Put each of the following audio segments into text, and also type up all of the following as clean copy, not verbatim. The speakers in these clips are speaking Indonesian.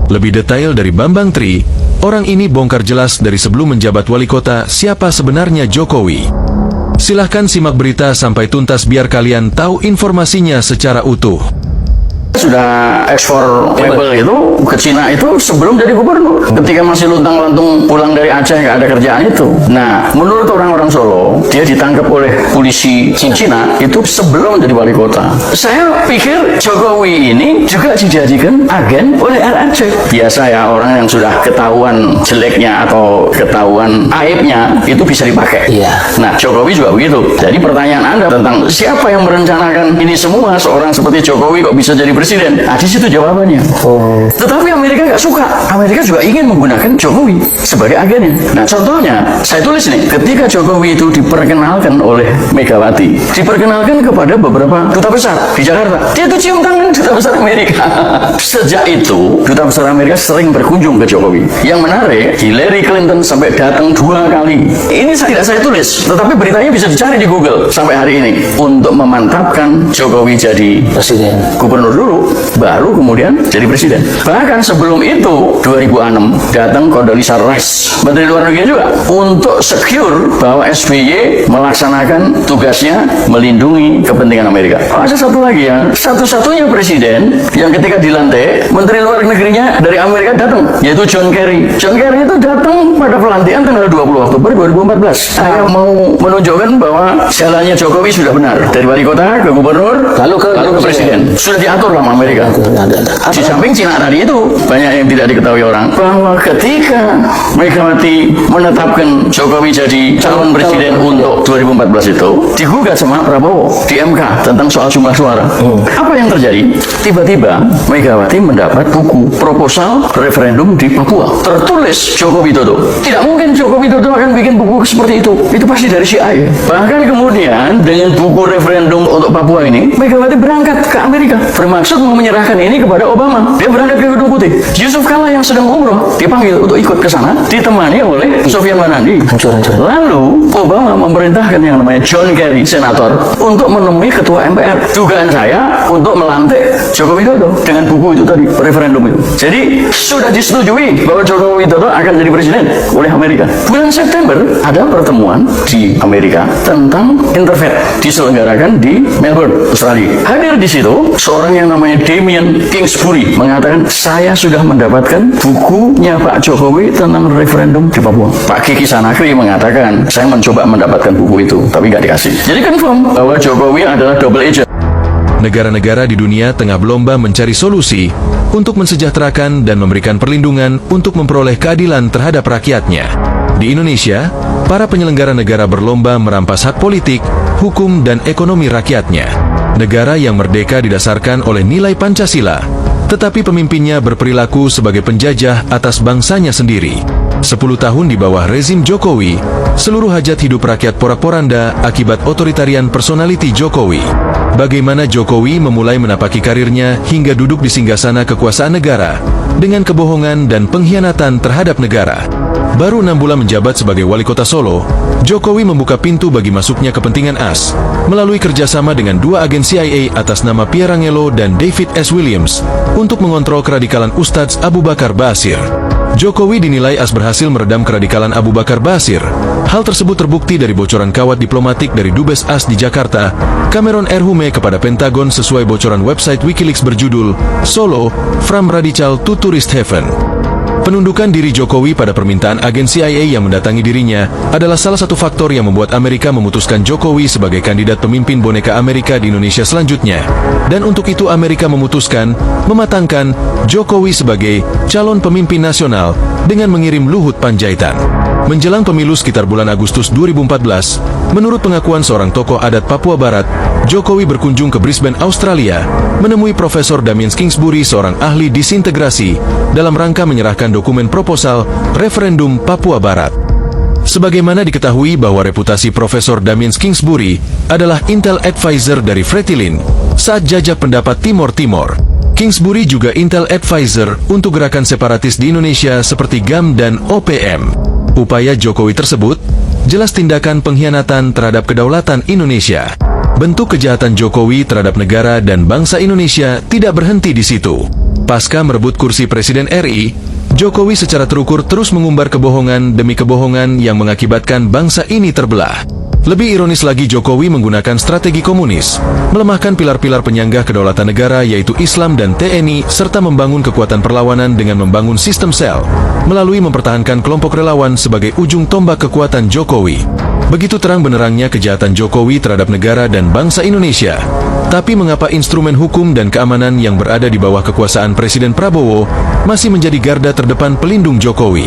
Lebih detail dari Bambang Tri, orang ini bongkar jelas dari sebelum menjabat wali kota siapa sebenarnya Jokowi. Silahkan simak berita sampai tuntas biar kalian tahu informasinya secara utuh. Sudah ekspor label itu ke Cina itu sebelum jadi gubernur, ketika masih luntang-lantung pulang dari Aceh nggak ada kerjaan itu. Nah, menurut orang-orang Solo, dia ditangkap oleh polisi Cina itu sebelum jadi wali kota. Saya pikir Jokowi ini juga dijadikan agen oleh Aceh. Biasa ya, orang yang sudah ketahuan jeleknya atau ketahuan aibnya itu bisa dipakai. Nah, Jokowi juga begitu. Jadi pertanyaan Anda tentang siapa yang merencanakan ini semua, seorang seperti Jokowi kok bisa jadi presiden? Nah, di situ jawabannya. Tetapi Amerika nggak suka. Amerika juga ingin menggunakan Jokowi sebagai agennya. Nah, contohnya, saya tulis nih, ketika Jokowi itu diperkenalkan oleh Megawati, diperkenalkan kepada beberapa duta besar di Jakarta, dia tuh cium tangan duta besar Amerika. Sejak itu, duta besar Amerika sering berkunjung ke Jokowi. Yang menarik, Hillary Clinton sampai datang 2 kali. Ini tidak saya tulis, tetapi beritanya bisa dicari di Google sampai hari ini. Untuk memantapkan Jokowi jadi presiden, gubernur dulu, baru kemudian jadi presiden. Bahkan sebelum itu 2006 datang Condoleezza Rice, Menteri Luar Negeri juga, untuk secure bahwa SBY melaksanakan tugasnya melindungi kepentingan Amerika. Ada satu lagi ya, satu-satunya presiden yang ketika dilantik Menteri Luar Negerinya dari Amerika datang, yaitu John Kerry. John Kerry itu datang pada pelantikan tanggal 20 Oktober 2014. Saya mau menunjukkan bahwa jalannya Jokowi sudah benar, dari wali kota ke gubernur lalu ke presiden. Sudah diatur sama Amerika. Di samping Cina tadi itu banyak yang tidak diketahui orang, bahwa ketika Megawati menetapkan Jokowi jadi calon presiden untuk 2014 itu digugat sama Prabowo di MK tentang soal jumlah suara. Apa yang terjadi? Tiba-tiba Megawati mendapat buku proposal referendum di Papua, tertulis Joko Widodo. Tidak mungkin Joko Widodo akan bikin buku seperti itu pasti dari CIA. Bahkan kemudian dengan buku referendum untuk Papua ini, Megawati berangkat ke Amerika bermaksud mau menyerahkan ini kepada Obama. Dia berangkat ke Gedung Putih. Yusuf Kala yang sedang umroh dipanggil untuk ikut ke sana, ditemani oleh Sofyan Wanandi. Lalu Obama memerintahkan yang namanya John Kerry, senator, untuk menemui ketua MPR. Dugaan saya untuk melantik Joko Widodo dengan buku itu tadi, referendum itu. Jadi sudah disetujui bahwa Joko Widodo akan jadi presiden oleh Amerika. Bulan September ada pertemuan di Amerika tentang Interfaith, diselenggarakan di Melbourne, Australia. Hadir di situ seorang yang namanya Damian Kingsbury mengatakan, saya sudah mendapatkan bukunya Pak Jokowi tentang referendum di Papua. Pak Kiki Sanakri mengatakan, saya mencoba mendapatkan buku itu, tapi nggak dikasih. Jadi confirm bahwa Jokowi adalah double agent. Negara-negara di dunia tengah berlomba mencari solusi untuk mensejahterakan dan memberikan perlindungan untuk memperoleh keadilan terhadap rakyatnya. Di Indonesia, para penyelenggara negara berlomba merampas hak politik, hukum, dan ekonomi rakyatnya. Negara yang merdeka didasarkan oleh nilai Pancasila, tetapi pemimpinnya berperilaku sebagai penjajah atas bangsanya sendiri. 10 tahun di bawah rezim Jokowi, seluruh hajat hidup rakyat porak-poranda akibat otoritarian personality Jokowi. Bagaimana Jokowi memulai menapaki karirnya hingga duduk di singgasana kekuasaan negara dengan kebohongan dan pengkhianatan terhadap negara. Baru 6 bulan menjabat sebagai wali kota Solo, Jokowi membuka pintu bagi masuknya kepentingan AS melalui kerjasama dengan 2 agen CIA atas nama Pierre Angelo dan David S. Williams untuk mengontrol keradikalan Ustadz Abu Bakar Ba'asyir. Jokowi dinilai AS berhasil meredam keradikalan Abu Bakar Ba'asyir. Hal tersebut terbukti dari bocoran kawat diplomatik dari Dubes AS di Jakarta, Cameron R. Hume, kepada Pentagon sesuai bocoran website Wikileaks berjudul Solo, From Radical to Tourist Heaven. Penundukan diri Jokowi pada permintaan agen CIA yang mendatangi dirinya adalah salah satu faktor yang membuat Amerika memutuskan Jokowi sebagai kandidat pemimpin boneka Amerika di Indonesia selanjutnya. Dan untuk itu Amerika memutuskan mematangkan Jokowi sebagai calon pemimpin nasional dengan mengirim Luhut Panjaitan. Menjelang pemilu sekitar bulan Agustus 2014, menurut pengakuan seorang tokoh adat Papua Barat, Jokowi berkunjung ke Brisbane, Australia, menemui Profesor Damian Kingsbury, seorang ahli disintegrasi, dalam rangka menyerahkan dokumen proposal referendum Papua Barat. Sebagaimana diketahui bahwa reputasi Profesor Damian Kingsbury adalah Intel Advisor dari Fretilin saat jajak pendapat Timor Timur. Kingsbury juga Intel Advisor untuk gerakan separatis di Indonesia seperti GAM dan OPM. Upaya Jokowi tersebut jelas tindakan pengkhianatan terhadap kedaulatan Indonesia. Bentuk kejahatan Jokowi terhadap negara dan bangsa Indonesia tidak berhenti di situ. Pasca merebut kursi Presiden RI, Jokowi secara terukur terus mengumbar kebohongan demi kebohongan yang mengakibatkan bangsa ini terbelah. Lebih ironis lagi, Jokowi menggunakan strategi komunis, melemahkan pilar-pilar penyangga kedaulatan negara yaitu Islam dan TNI, serta membangun kekuatan perlawanan dengan membangun sistem sel, melalui mempertahankan kelompok relawan sebagai ujung tombak kekuatan Jokowi. Begitu terang benerangnya kejahatan Jokowi terhadap negara dan bangsa Indonesia. Tapi mengapa instrumen hukum dan keamanan yang berada di bawah kekuasaan Presiden Prabowo masih menjadi garda terdepan pelindung Jokowi?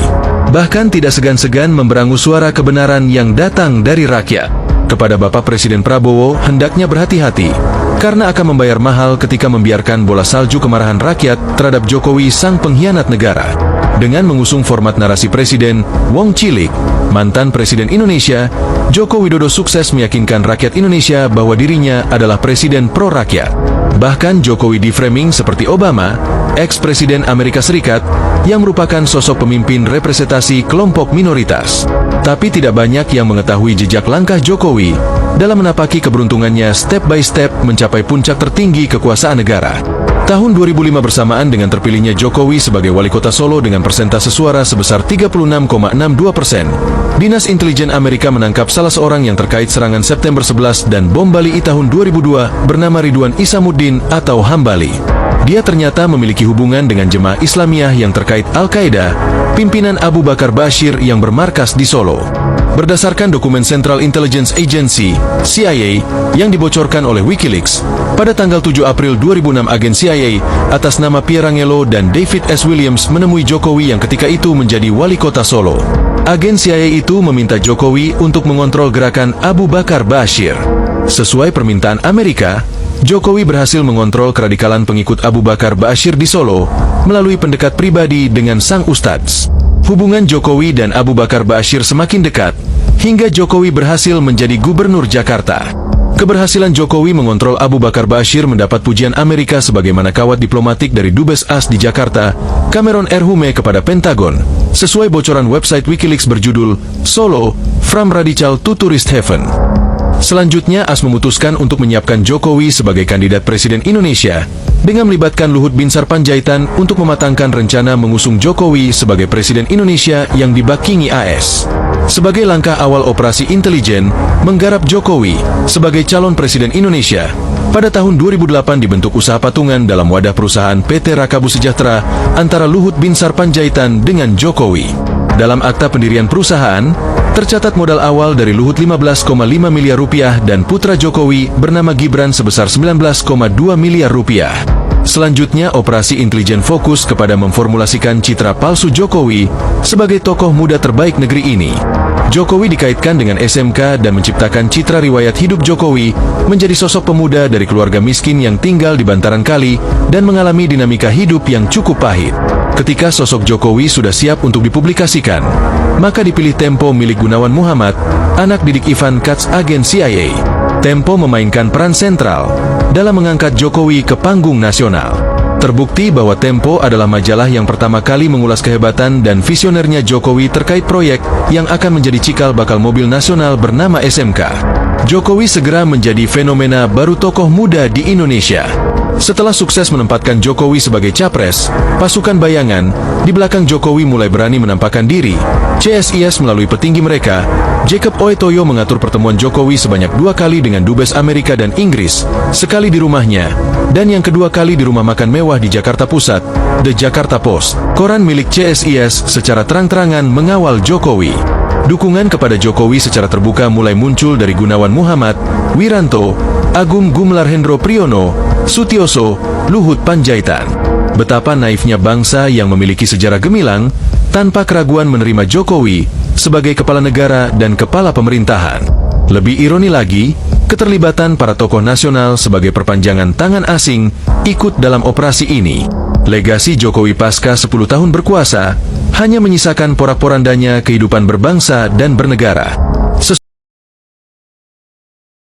Bahkan tidak segan-segan memberangus suara kebenaran yang datang dari rakyat. Kepada Bapak Presiden Prabowo, hendaknya berhati-hati, karena akan membayar mahal ketika membiarkan bola salju kemarahan rakyat terhadap Jokowi sang pengkhianat negara. Dengan mengusung format narasi Presiden Wong Cilik, mantan Presiden Indonesia, Joko Widodo sukses meyakinkan rakyat Indonesia bahwa dirinya adalah presiden pro-rakyat. Bahkan Jokowi diframing seperti Obama, ex-presiden Amerika Serikat, yang merupakan sosok pemimpin representasi kelompok minoritas. Tapi tidak banyak yang mengetahui jejak langkah Jokowi dalam menapaki keberuntungannya step by step mencapai puncak tertinggi kekuasaan negara. Tahun 2005 bersamaan dengan terpilihnya Jokowi sebagai wali kota Solo dengan persentase suara sebesar 36,62%, Dinas Intelijen Amerika menangkap salah seorang yang terkait serangan September 11 dan bom Bali tahun 2002 bernama Ridwan Isamuddin atau Hambali. Dia ternyata memiliki hubungan dengan jemaah Islamiyah yang terkait Al-Qaeda, pimpinan Abu Bakar Bashir yang bermarkas di Solo. Berdasarkan dokumen Central Intelligence Agency, CIA, yang dibocorkan oleh Wikileaks, pada tanggal 7 April 2006 agen CIA atas nama Pierre Angelo dan David S. Williams menemui Jokowi yang ketika itu menjadi wali kota Solo. Agen CIA itu meminta Jokowi untuk mengontrol gerakan Abu Bakar Bashir. Sesuai permintaan Amerika, Jokowi berhasil mengontrol keradikalan pengikut Abu Bakar Bashir di Solo melalui pendekat pribadi dengan sang ustadz. Hubungan Jokowi dan Abu Bakar Bashir semakin dekat, hingga Jokowi berhasil menjadi gubernur Jakarta. Keberhasilan Jokowi mengontrol Abu Bakar Bashir mendapat pujian Amerika sebagaimana kawat diplomatik dari Dubes AS di Jakarta, Cameron R. Hume kepada Pentagon, sesuai bocoran website Wikileaks berjudul Solo, From Radical to Tourist Heaven. Selanjutnya, AS memutuskan untuk menyiapkan Jokowi sebagai kandidat Presiden Indonesia dengan melibatkan Luhut Binsar Panjaitan untuk mematangkan rencana mengusung Jokowi sebagai Presiden Indonesia yang dibakingi AS. Sebagai langkah awal operasi intelijen, menggarap Jokowi sebagai calon Presiden Indonesia, pada tahun 2008 dibentuk usaha patungan dalam wadah perusahaan PT Rakabu Sejahtera antara Luhut Binsar Panjaitan dengan Jokowi. Dalam akta pendirian perusahaan, tercatat modal awal dari Luhut 15,5 miliar rupiah dan putra Jokowi bernama Gibran sebesar 19,2 miliar rupiah. Selanjutnya, operasi intelijen fokus kepada memformulasikan citra palsu Jokowi sebagai tokoh muda terbaik negeri ini. Jokowi dikaitkan dengan SMK dan menciptakan citra riwayat hidup Jokowi menjadi sosok pemuda dari keluarga miskin yang tinggal di bantaran kali dan mengalami dinamika hidup yang cukup pahit. Ketika sosok Jokowi sudah siap untuk dipublikasikan, maka dipilih Tempo milik Gunawan Muhammad, anak didik Ivan Katz agen CIA. Tempo memainkan peran sentral dalam mengangkat Jokowi ke panggung nasional. Terbukti bahwa Tempo adalah majalah yang pertama kali mengulas kehebatan dan visionernya Jokowi terkait proyek yang akan menjadi cikal bakal mobil nasional bernama SMK. Jokowi segera menjadi fenomena baru tokoh muda di Indonesia. Setelah sukses menempatkan Jokowi sebagai capres, pasukan bayangan di belakang Jokowi mulai berani menampakkan diri. CSIS melalui petinggi mereka, Jacob Oetoyo mengatur pertemuan Jokowi sebanyak 2 kali dengan Dubes Amerika dan Inggris, sekali di rumahnya, dan yang kedua kali di rumah makan mewah di Jakarta Pusat, The Jakarta Post, koran milik CSIS secara terang-terangan mengawal Jokowi. Dukungan kepada Jokowi secara terbuka mulai muncul dari Gunawan Muhammad, Wiranto, Agung Gumelarhendro Priyono, Sutioso, Luhut Panjaitan. Betapa naifnya bangsa yang memiliki sejarah gemilang, tanpa keraguan menerima Jokowi sebagai kepala negara dan kepala pemerintahan. Lebih ironi lagi, keterlibatan para tokoh nasional sebagai perpanjangan tangan asing ikut dalam operasi ini. Legasi Jokowi pasca 10 tahun berkuasa hanya menyisakan porak-porandanya kehidupan berbangsa dan bernegara.